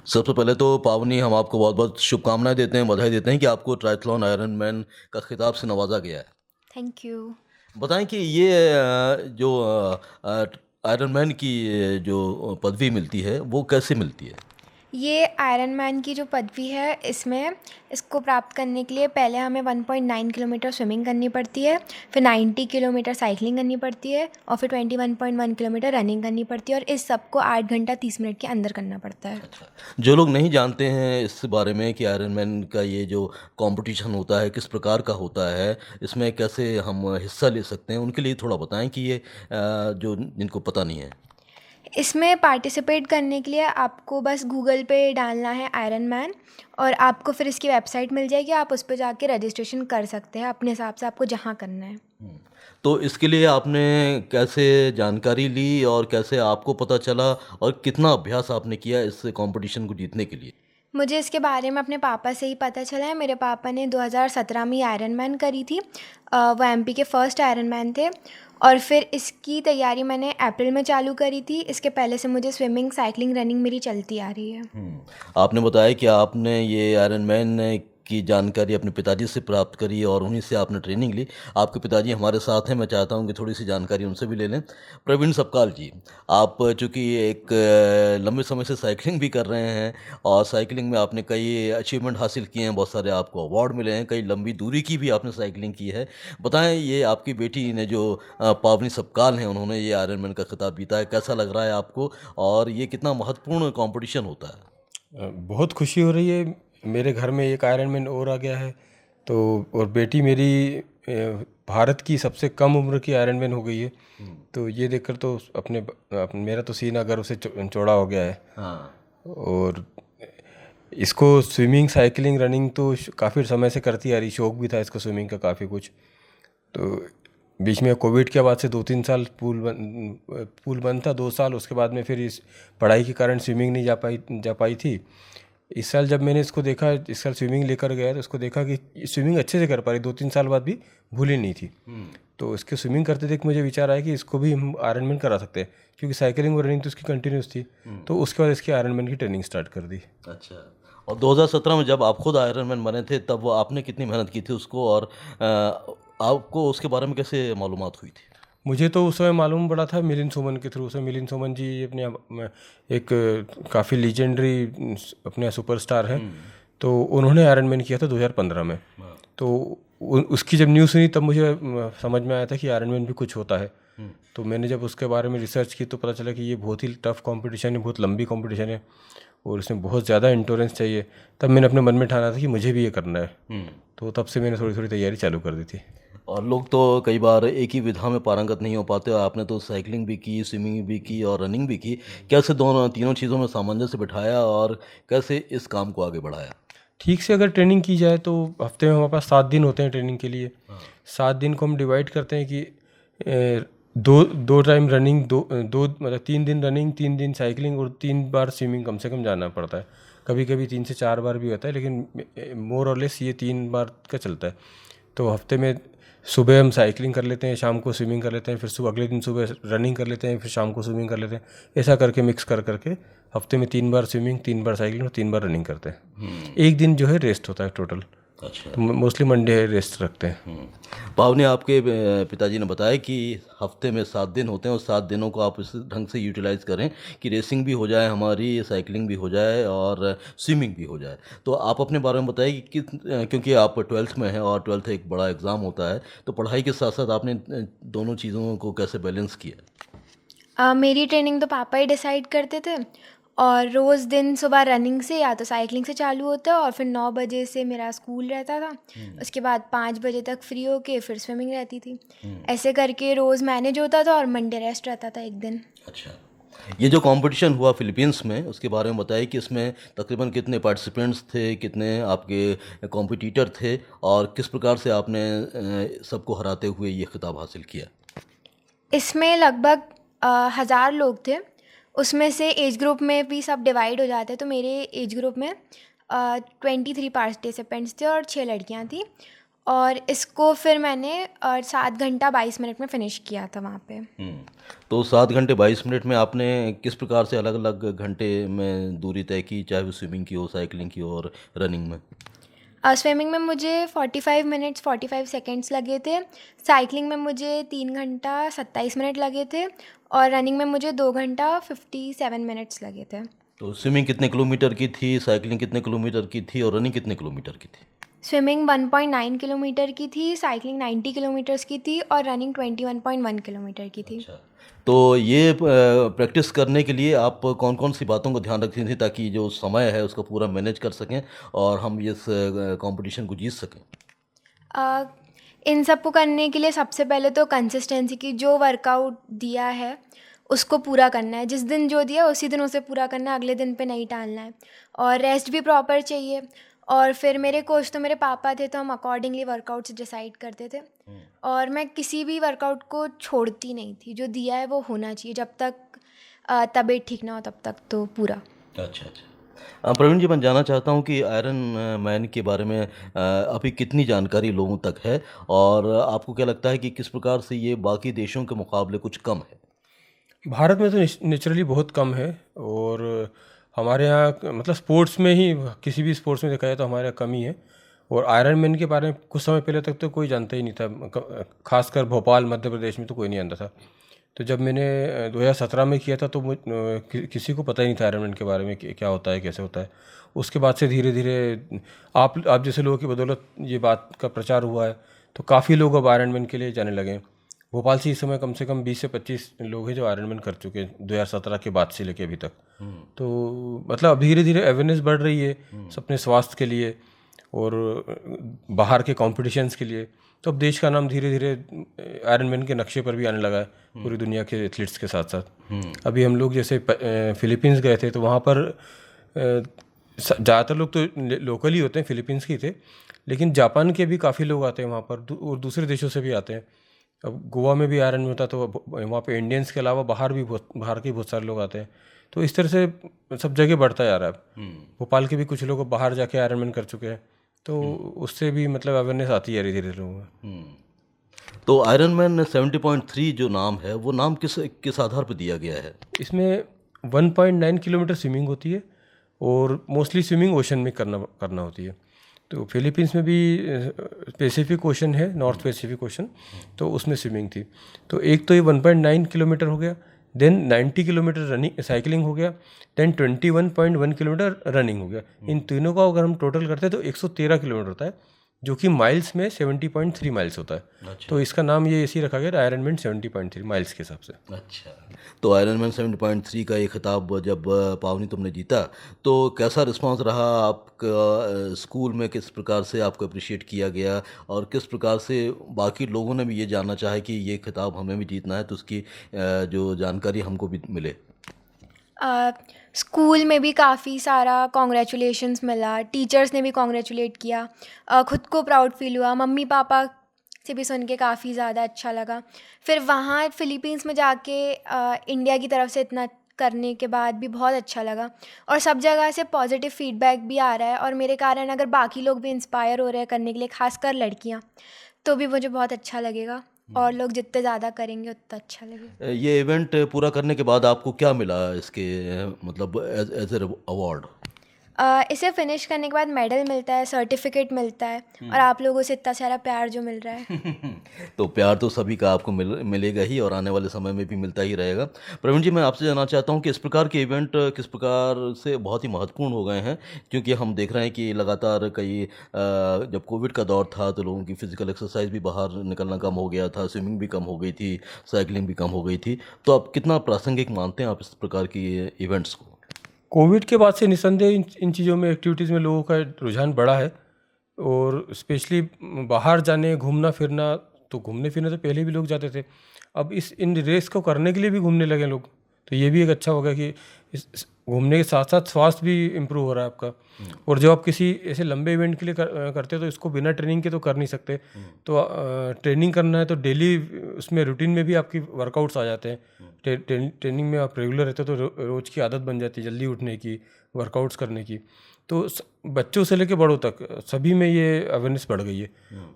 सबसे पहले तो पावनी हम आपको बहुत-बहुत शुभकामनाएँ देते हैं, बधाई देते हैं कि आपको ट्रायथलॉन आयरनमैन का खिताब से नवाज़ा गया है। Thank you. बताएँ कि ये जो आयरनमैन की जो पदवी मिलती है, वो कैसे मिलती है? ये आयरन मैन की जो पदवी है इसमें इसको प्राप्त करने के लिए पहले हमें 1.9 किलोमीटर स्विमिंग करनी पड़ती है, फिर 90 किलोमीटर साइकिलिंग करनी पड़ती है और फिर 21.1 किलोमीटर रनिंग करनी पड़ती है और इस सब को 8 घंटा 30 मिनट के अंदर करना पड़ता है। अच्छा, जो लोग नहीं जानते हैं इस बारे में कि आयरनमैन का ये जो कॉम्पिटिशन होता है, किस प्रकार का होता है, इसमें कैसे हम हिस्सा ले सकते हैं, उनके लिए थोड़ा बताएँ कि ये जो जिनको पता नहीं है? इसमें पार्टिसिपेट करने के लिए आपको बस गूगल पे डालना है आयरन मैन और आपको फिर इसकी वेबसाइट मिल जाएगी, आप उस पे जाके रजिस्ट्रेशन कर सकते हैं अपने हिसाब से आपको जहाँ करना है। हुँ। तो इसके लिए आपने कैसे जानकारी ली और कैसे आपको पता चला और कितना अभ्यास आपने किया इस कॉम्पिटिशन को जीतने के लिए? मुझे इसके बारे में अपने पापा से ही पता चला है। मेरे पापा ने 2017 में आयरन मैन करी थी। वो एमपी के फर्स्ट आयरन मैन थे और फिर इसकी तैयारी मैंने अप्रैल में चालू करी थी। इसके पहले से मुझे स्विमिंग, साइकिलिंग, रनिंग मेरी चलती आ रही है। आपने बताया कि आपने ये आयरनमैन की जानकारी अपने पिताजी से प्राप्त करी और उन्हीं से आपने ट्रेनिंग ली। आपके पिताजी हमारे साथ हैं, मैं चाहता हूँ कि थोड़ी-सी जानकारी उनसे भी ले लें। प्रवीण सपकाल जी, आप चूँकि एक लंबे समय से साइक्लिंग भी कर रहे हैं और साइक्लिंग में आपने कई अचीवमेंट हासिल किए हैं, बहुत सारे आपको अवार्ड मिले हैं, कई लंबी दूरी की भी आपने साइक्लिंग की है। बताएँ ये आपकी बेटी ने जो पावनी सपकाल हैं, उन्होंने ये आयरनमैन का खिताब जीता है, कैसा लग रहा है आपको? और ये कितना महत्वपूर्ण कॉम्पिटिशन होता है? बहुत खुशी हो रही है। मेरे घर में एक आयरन मैन और आ गया है। तो और बेटी मेरी भारत की सबसे कम उम्र की आयरन मैन हो गई है। तो ये देखकर तो मेरा तो सीना गर्व से चौड़ा हो गया है। हाँ। और इसको स्विमिंग, साइकिलिंग, रनिंग तो काफ़ी समय से करती आ रही, शौक भी था इसको स्विमिंग का काफ़ी कुछ। तो बीच में कोविड के बाद से 2-3 साल पूल बंद था, 2 साल। उसके बाद में फिर इस पढ़ाई के कारण स्विमिंग नहीं जा पाई थी। इस साल जब मैंने इसको देखा, इस साल स्विमिंग लेकर गया तो इसको देखा कि स्विमिंग अच्छे से कर पा रही, 2-3 साल बाद भी भूली नहीं थी। तो इसके स्विमिंग करते देख मुझे विचार आया कि इसको भी हम आयरनमैन करा सकते हैं, क्योंकि साइकिलिंग और रनिंग तो इसकी कंटिन्यूस थी। तो उसके बाद इसकी आयरनमैन की ट्रेनिंग स्टार्ट कर दी। अच्छा। और 2017 में जब आप खुद आयरन मैन बने थे तब वो आपने कितनी मेहनत की थी उसको और आपको उसके बारे में कैसे मालूमात हुई थी? मुझे तो उस समय मालूम पड़ा था मिलिंद सोमन के थ्रू से। मिलिंद सोमन जी अपने एक काफ़ी लीजेंडरी अपने सुपरस्टार हैं। तो उन्होंने आयरन मैन किया था 2015 में। हाँ। तो उसकी जब न्यूज़ सुनी तब मुझे समझ में आया था कि आयरन मैन भी कुछ होता है। तो मैंने जब उसके बारे में रिसर्च की तो पता चला कि ये बहुत ही टफ कंपटीशन है, बहुत लंबी कंपटीशन है और इसमें बहुत ज़्यादा एंड्योरेंस चाहिए। तब मैंने अपने मन में ठाना था कि मुझे भी ये करना है। तो तब से मैंने थोड़ी थोड़ी तैयारी चालू कर दी थी। और लोग तो कई बार एक ही विधा में पारंगत नहीं हो पाते और आपने तो साइकिलिंग भी की, स्विमिंग भी की और रनिंग भी की। कैसे दोनों तीनों चीज़ों में सामंजस्य बिठाया और कैसे इस काम को आगे बढ़ाया? ठीक से अगर ट्रेनिंग की जाए तो हफ्ते में हमारे पास 7 दिन होते हैं ट्रेनिंग के लिए। 7 दिन को हम डिवाइड करते हैं कि दो दो टाइम रनिंग, दो मतलब 3 दिन रनिंग, 3 दिन साइकिलिंग और 3 बार स्विमिंग कम से कम जाना पड़ता है। कभी कभी 3 से 4 बार भी होता है, लेकिन मोर और लेस ये 3 बार का चलता है। तो हफ्ते में सुबह हम साइकिलिंग कर लेते हैं, शाम को स्विमिंग कर लेते हैं, फिर सुबह अगले दिन सुबह रनिंग कर लेते हैं, फिर शाम को स्विमिंग कर लेते हैं। ऐसा करके मिक्स कर करके हफ्ते में 3 बार स्विमिंग, 3 बार साइकिलिंग और 3 बार रनिंग करते हैं। एक दिन जो है रेस्ट होता है टोटल। अच्छा। तो मोस्टली मंडे रेस्ट रखते हैं। पावनी, आपके पिताजी ने बताया कि हफ्ते में 7 दिन होते हैं और 7 दिनों को आप इस ढंग से यूटिलाइज़ करें कि रेसिंग भी हो जाए हमारी, साइकिलिंग भी हो जाए और स्विमिंग भी हो जाए। तो आप अपने बारे में बताइए कि क्योंकि आप 12th में हैं और 12th एक बड़ा एग्ज़ाम होता है, तो पढ़ाई के साथ-साथ आपने दोनों चीज़ों को कैसे बैलेंस किया? मेरी ट्रेनिंग तो पापा ही डिसाइड करते थे और रोज़ दिन सुबह रनिंग से या तो साइकिलिंग से चालू होता और फिर 9 बजे से मेरा स्कूल रहता था। उसके बाद 5 बजे तक फ्री होके फिर स्विमिंग रहती थी। ऐसे करके रोज़ मैनेज होता था और मंडे रेस्ट रहता था एक दिन। अच्छा। ये जो कॉम्पिटिशन हुआ फ़िलीपींस में, उसके बारे में बताइए कि इसमें तकरीबन कितने पार्टिसिपेंट्स थे, कितने आपके कॉम्पिटिटर थे और किस प्रकार से आपने सबको हराते हुए ये खिताब हासिल किया? इसमें लगभग 1000 लोग थे। उसमें से एज ग्रुप में भी सब डिवाइड हो जाते हैं, तो मेरे एज ग्रुप में 23 पार्टिसिपेंट्स थे और 6 लड़कियां थी और इसको फिर मैंने 7 घंटा 22 मिनट में फ़िनिश किया था वहाँ पे। तो 7 घंटे 22 मिनट में आपने किस प्रकार से अलग अलग घंटे में दूरी तय की, चाहे वो स्विमिंग की हो, साइकिलिंग की हो और रनिंग में? स्विमिंग में मुझे 45 मिनट्स 45 सेकंड्स लगे थे, साइकिलिंग में मुझे 3 घंटा 27 मिनट लगे थे और रनिंग में मुझे 2 घंटा 57 मिनट्स लगे थे। तो स्विमिंग कितने किलोमीटर की थी, साइकिलिंग कितने किलोमीटर की थी और रनिंग कितने किलोमीटर की थी? स्विमिंग 1.9 किलोमीटर की थी, साइकिलिंग 90 किलोमीटर्स की थी और रनिंग 21.1 किलोमीटर की थी। अच्छा। तो ये प्रैक्टिस करने के लिए आप कौन-कौन सी बातों का ध्यान रखती थी ताकि जो समय है उसको पूरा मैनेज कर सकें और हम इस कॉम्पिटिशन को जीत सकें? अ, इन सब को करने के लिए सबसे पहले तो कंसिस्टेंसी की, जो वर्कआउट दिया है उसको पूरा करना है, जिस दिन जो दिया उसी दिन उसे पूरा करना है, अगले दिन पे नहीं टालना है और रेस्ट भी प्रॉपर चाहिए। और फिर मेरे कोच तो मेरे पापा थे, तो हम अकॉर्डिंगली वर्कआउट्स डिसाइड करते थे और मैं किसी भी वर्कआउट को छोड़ती नहीं थी, जो दिया है वो होना चाहिए, जब तक तबीयत ठीक ना हो तब तक तो पूरा। अच्छा, अच्छा। प्रवीण जी, मैं जानना चाहता हूँ कि आयरन मैन के बारे में अभी कितनी जानकारी लोगों तक है और आपको क्या लगता है कि किस प्रकार से ये बाकी देशों के मुकाबले कुछ कम है? भारत में तो नेचुरली बहुत कम है और हमारे यहाँ मतलब स्पोर्ट्स में ही, किसी भी स्पोर्ट्स में देखा जाए तो हमारे यहाँ कम ही है। और आयरन मैन के बारे में कुछ समय पहले तक तो कोई जानता ही नहीं था, खासकर भोपाल मध्य प्रदेश में तो कोई नहीं जानता था। तो जब मैंने 2017 में किया था तो किसी को पता ही नहीं था आयरन मैन के बारे में कि क्या होता है, कैसे होता है। उसके बाद से धीरे धीरे आप जैसे लोगों की बदौलत ये बात का प्रचार हुआ है, तो काफ़ी लोग अब आयरन मैन के लिए जाने लगे हैं। भोपाल से इस समय कम से कम 20 से 25 लोग हैं जो आयरन मैन कर चुके हैं 2017 के बाद से लेके अभी तक। तो मतलब अब धीरे धीरे अवेयरनेस बढ़ रही है अपने स्वास्थ्य के लिए और बाहर के कॉम्पिटिशन्स के लिए। तो अब देश का नाम धीरे धीरे आयरन मैन के नक्शे पर भी आने लगा है पूरी दुनिया के एथलीट्स के साथ साथ। अभी हम लोग जैसे फिलीपींस गए थे, तो वहाँ पर ज़्यादातर लोग तो लोकल ही होते हैं, फिलीपींस के ही थे, लेकिन जापान के भी काफ़ी लोग आते हैं वहाँ पर और दूसरे देशों से भी आते हैं। अब गोवा में भी आयरन मैन होता, तो वहाँ पे इंडियंस के अलावा बाहर के बहुत सारे लोग आते हैं। तो इस तरह से सब जगह बढ़ता जा रहा है। भोपाल के भी कुछ लोग बाहर जाके आयरन मैन कर चुके हैं, तो उससे भी मतलब अवेयरनेस आती है धीरे धीरे लोगों में। तो आयरन मैन 70.3 जो नाम है, वो नाम किस आधार पर दिया गया है? इसमें 1.9 किलोमीटर स्विमिंग होती है और मोस्टली स्विमिंग ओशन में करना होती है। तो फिलीपींस में भी पैसिफिक ओशन है, नॉर्थ पैसिफिक ओशन, तो उसमें स्विमिंग थी। तो एक तो ये 1.9 किलोमीटर हो गया, देन 90 किलोमीटर रनिंग साइकिलिंग हो गया, देन 21.1 किलोमीटर रनिंग हो गया। इन तीनों का अगर हम टोटल करते हैं तो 113 किलोमीटर होता है, जो कि माइल्स में 70.3 माइल्स होता है। अच्छा। तो इसका नाम ये ऐसे ही रखा गया, आयरन मैन 70.3 माइल्स के हिसाब से। अच्छा। तो आयरन मैन 70.3 का ये खिताब जब पावनी तुमने जीता, तो कैसा रिस्पांस रहा आपका? स्कूल में किस प्रकार से आपको अप्रिशिएट किया गया और किस प्रकार से बाकी लोगों ने भी ये जानना चाहा कि ये खिताब हमें भी जीतना है, तो उसकी जो जानकारी हमको भी मिले? स्कूल में भी काफ़ी सारा कॉन्ग्रेचुलेशंस मिला, टीचर्स ने भी कॉन्ग्रेचुलेट किया, खुद को प्राउड फील हुआ, मम्मी पापा से भी सुन के काफ़ी ज़्यादा अच्छा लगा। फिर वहाँ फिलीपींस में जाके इंडिया की तरफ से इतना करने के बाद भी बहुत अच्छा लगा और सब जगह से पॉजिटिव फीडबैक भी आ रहा है और मेरे कारण अगर बाकी लोग भी इंस्पायर हो रहे हैं करने के लिए, खासकर लड़कियाँ, तो भी मुझे बहुत अच्छा लगेगा और लोग जितने ज़्यादा करेंगे उतना अच्छा लगेगा। ये इवेंट पूरा करने के बाद आपको क्या मिला इसके मतलब एज ए अवार्ड? इसे फिनिश करने के बाद मेडल मिलता है, सर्टिफिकेट मिलता है और आप लोगों से इतना सारा प्यार जो मिल रहा है। तो प्यार तो सभी का आपको मिलेगा ही और आने वाले समय में भी मिलता ही रहेगा। प्रवीण जी, मैं आपसे जानना चाहता हूँ कि इस प्रकार के इवेंट किस प्रकार से बहुत ही महत्वपूर्ण हो गए हैं, क्योंकि हम देख रहे हैं कि लगातार जब कोविड का दौर था तो लोगों की फिजिकल एक्सरसाइज भी बाहर निकलना कम हो गया था, स्विमिंग भी कम हो गई थी, साइकिलिंग भी कम हो गई थी। तो आप कितना प्रासंगिक मानते हैं आप इस प्रकार की इवेंट्स को? कोविड के बाद से निस्संदेह इन चीज़ों में, एक्टिविटीज़ में लोगों का रुझान बढ़ा है और स्पेशली बाहर जाने, घूमना फिरना, तो घूमने फिरने तो पहले भी लोग जाते थे, अब इन रेस को करने के लिए भी घूमने लगे लोग। तो ये भी एक अच्छा होगा कि इस घूमने के साथ साथ स्वास्थ्य भी इम्प्रूव हो रहा है आपका। और जब आप किसी ऐसे लंबे इवेंट के लिए करते हो तो इसको बिना ट्रेनिंग के तो कर नहीं सकते। तो ट्रेनिंग करना है तो डेली उसमें रूटीन में भी आपकी वर्कआउट्स आ जाते हैं। ट्रेनिंग में आप रेगुलर रहते हो तो रोज़ की आदत बन जाती है जल्दी उठने की, वर्कआउट्स करने की। तो बच्चों से लेकर बड़ों तक सभी में ये अवेयरनेस बढ़ गई है।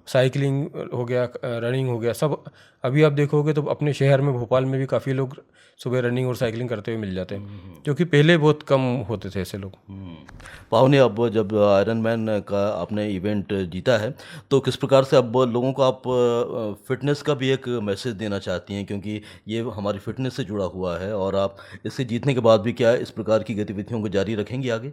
साइकिलिंग हो गया, रनिंग हो गया, सब। अभी आप देखोगे तो अपने शहर में, भोपाल में भी काफ़ी लोग सुबह रनिंग और साइकिलिंग करते हुए मिल जाते हैं, जो कि पहले बहुत कम होते थे ऐसे लोग। पावनी, अब जब आयरन मैन का आपने इवेंट जीता है तो किस प्रकार से अब लोगों को आप फिटनेस का भी एक मैसेज देना चाहती हैं, क्योंकि ये हमारी फिटनेस से जुड़ा हुआ है, और आप इससे जीतने के बाद भी क्या इस प्रकार की गतिविधियों को जारी रखेंगी आगे?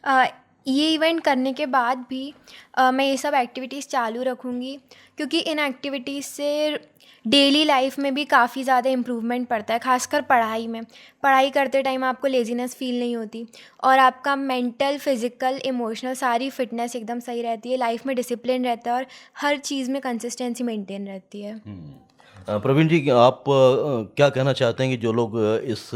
अ, ये इवेंट करने के बाद भी मैं ये सब एक्टिविटीज़ चालू रखूँगी, क्योंकि इन एक्टिविटीज़ से डेली लाइफ में भी काफ़ी ज़्यादा इम्प्रूवमेंट पड़ता है, खासकर पढ़ाई में। पढ़ाई करते टाइम आपको लेज़ीनेस फ़ील नहीं होती, और आपका मेंटल, फिज़िकल, इमोशनल सारी फिटनेस एकदम सही रहती है, लाइफ में डिसिप्लिन रहता है और हर चीज़ में कंसिस्टेंसी मेंटेन रहती है। प्रवीण जी, आप क्या कहना चाहते हैं कि जो लोग इस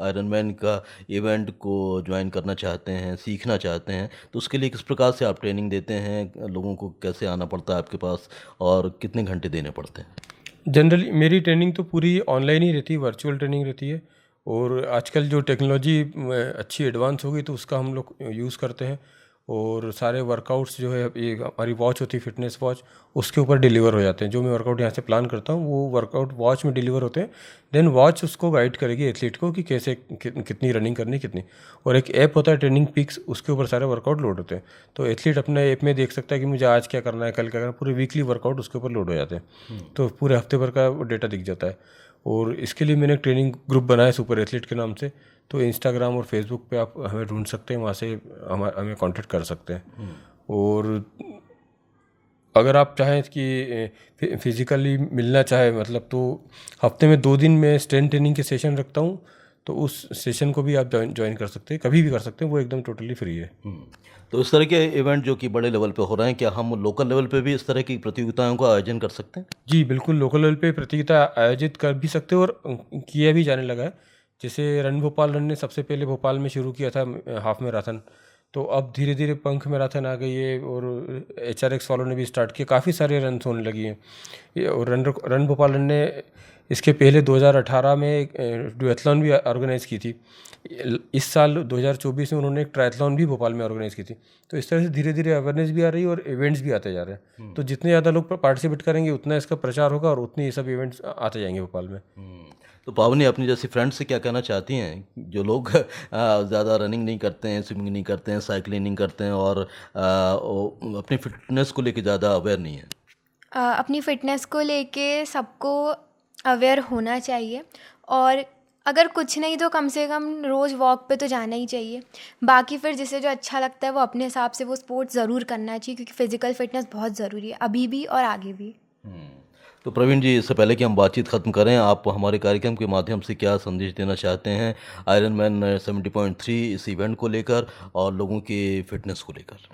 आयरन मैन का इवेंट को ज्वाइन करना चाहते हैं, सीखना चाहते हैं, तो उसके लिए किस प्रकार से आप ट्रेनिंग देते हैं? लोगों को कैसे आना पड़ता है आपके पास, और कितने घंटे देने पड़ते हैं? जनरली मेरी ट्रेनिंग तो पूरी ऑनलाइन ही रहती है, वर्चुअल ट्रेनिंग रहती है। और आजकल जो टेक्नोलॉजी अच्छी एडवांस हो गई तो उसका हम लोग यूज़ करते हैं। और सारे वर्कआउट्स जो है, ये हमारी वॉच होती है, फिटनेस वॉच, उसके ऊपर डिलीवर हो जाते हैं। जो मैं वर्कआउट यहाँ से प्लान करता हूँ वो वर्कआउट वॉच में डिलीवर होते हैं। देन वॉच उसको गाइड करेगी एथलीट को कि कैसे कितनी रनिंग करनी, कितनी। और एक ऐप होता है ट्रेनिंग पिक्स, उसके ऊपर सारे वर्कआउट लोड होते हैं। तो एथलीट अपने ऐप में देख सकता है कि मुझे आज क्या करना है, कल क्या करना है, पूरे वीकली वर्कआउट उसके ऊपर लोड हो जाते हैं। तो पूरे हफ्ते भर का डेटा दिख जाता है। और इसके लिए मैंने एक ट्रेनिंग ग्रुप बनाया सुपर एथलीट के नाम से। तो इंस्टाग्राम और फेसबुक पे आप हमें ढूंढ सकते हैं, वहाँ से हमें कांटेक्ट कर सकते हैं। और अगर आप चाहें कि फिज़िकली मिलना चाहे, मतलब, तो हफ्ते में 2 दिन मैं स्ट्रेंथ ट्रेनिंग के सेशन रखता हूँ। तो उस सेशन को भी आप ज्वाइन कर सकते हैं, कभी भी कर सकते हैं, वो एकदम टोटली फ्री है। तो इस तरह के इवेंट जो कि बड़े लेवल पे हो रहे हैं, क्या हम लोकल लेवल पे भी इस तरह की प्रतियोगिताओं का आयोजन कर सकते हैं? जी बिल्कुल, लोकल लेवल पे प्रतियोगिता आयोजित कर भी सकते हो, और किया भी जाने लगा है। जैसे रन भोपाल रन ने सबसे पहले भोपाल में शुरू किया था हाफ मैराथन। तो अब धीरे धीरे पंख मैराथन आ गई है, और HRX वालों ने भी स्टार्ट किया, काफ़ी सारे रन होने लगी हैं। और रन भोपाल रन ने इसके पहले 2018 में एक डुएथलॉन भी ऑर्गेनाइज़ की थी। इस साल 2024 में उन्होंने एक ट्रायथलॉन भी भोपाल में ऑर्गेनाइज़ की थी। तो इस तरह से धीरे धीरे अवेयरनेस भी आ रही है और इवेंट्स भी आते जा रहे हैं। तो जितने ज़्यादा लोग पार्टिसिपेट करेंगे उतना इसका प्रचार होगा, और उतने ये सब इवेंट्स आते जाएंगे भोपाल में। तो पावनी, अपनी जैसी फ्रेंड से क्या कहना चाहती हैं जो लोग ज़्यादा रनिंग नहीं करते हैं, स्विमिंग नहीं करते हैं, साइकिलिंग नहीं करते हैं, और अपनी फिटनेस को लेके ज़्यादा अवेयर नहीं है? अपनी फ़िटनेस को लेके सबको अवेयर होना चाहिए, और अगर कुछ नहीं तो कम से कम रोज़ वॉक पे तो जाना ही चाहिए। बाकी फिर जिसे जो अच्छा लगता है वो अपने हिसाब से वो स्पोर्ट्स ज़रूर करना चाहिए, क्योंकि फ़िज़िकल फ़िटनेस बहुत ज़रूरी है, अभी भी और आगे भी। तो प्रवीण जी, इससे पहले कि हम बातचीत ख़त्म करें, आप हमारे कार्यक्रम के माध्यम से क्या संदेश देना चाहते हैं आयरन मैन 70.3 इस इवेंट को लेकर और लोगों की फ़िटनेस को लेकर?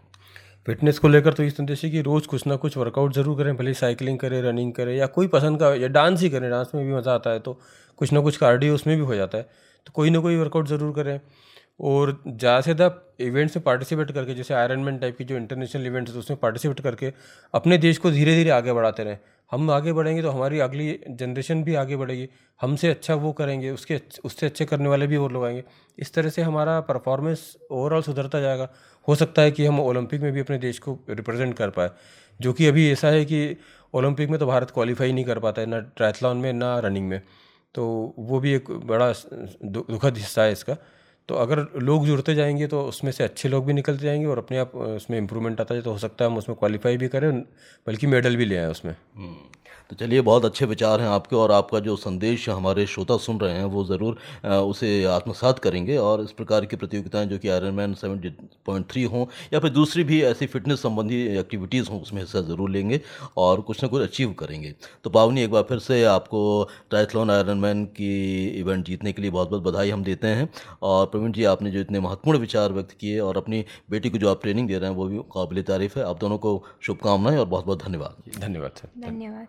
फिटनेस को लेकर तो ये संदेश है कि रोज़ कुछ ना कुछ वर्कआउट ज़रूर करें, भले साइकिलिंग करें, रनिंग करें, या कोई पसंद का, या डांस ही करें, डांस में भी मज़ा आता है। तो कुछ ना कुछ कार्डियो उसमें भी हो जाता है। तो कोई ना कोई वर्कआउट ज़रूर करें, और ज़्यादा से ज़्यादा इवेंट्स में पार्टिसिपेट करके, जैसे आयरन मैन टाइप की जो इंटरनेशनल इवेंट्स है उसमें पार्टिसिपेट करके अपने देश को धीरे धीरे आगे बढ़ाते रहें। हम आगे बढ़ेंगे तो हमारी अगली जनरेशन भी आगे बढ़ेगी, हमसे अच्छा वो करेंगे, उससे अच्छे करने वाले भी और लोग आएंगे। इस तरह से हमारा परफॉर्मेंस ओवरऑल सुधरता जाएगा। हो सकता है कि हम ओलंपिक में भी अपने देश को रिप्रेजेंट कर पाए, जो कि अभी ऐसा है कि ओलंपिक में तो भारत क्वालिफाई नहीं कर पाता है, ना ट्रायथलॉन में ना रनिंग में। तो वो भी एक बड़ा दुखद हिस्सा है इसका। तो अगर लोग जुड़ते जाएंगे तो उसमें से अच्छे लोग भी निकलते जाएंगे, और अपने आप उसमें इम्प्रूवमेंट आता है। तो हो सकता है हम उसमें क्वालिफाई भी करें, बल्कि मेडल भी ले आए उसमें। तो चलिए, बहुत अच्छे विचार हैं आपके, और आपका जो संदेश हमारे श्रोता सुन रहे हैं वो ज़रूर उसे आत्मसात करेंगे, और इस प्रकार की प्रतियोगिताएं जो कि आयरन मैन 70.3 हों या फिर दूसरी भी ऐसी फिटनेस संबंधी एक्टिविटीज़ हों, उसमें हिस्सा ज़रूर लेंगे और कुछ ना कुछ अचीव करेंगे। तो पावनी, एक बार फिर से आपको ट्रायथलॉन आयरन मैन की इवेंट जीतने के लिए बहुत बहुत बधाई हम देते हैं। और प्रवीण जी, आपने जो इतने महत्वपूर्ण विचार व्यक्त किए और अपनी बेटी को जो आप ट्रेनिंग दे रहे हैं वो भी काबिल तारीफ़ है। आप दोनों को शुभकामनाएं और बहुत बहुत धन्यवाद। धन्यवाद सर। धन्यवाद।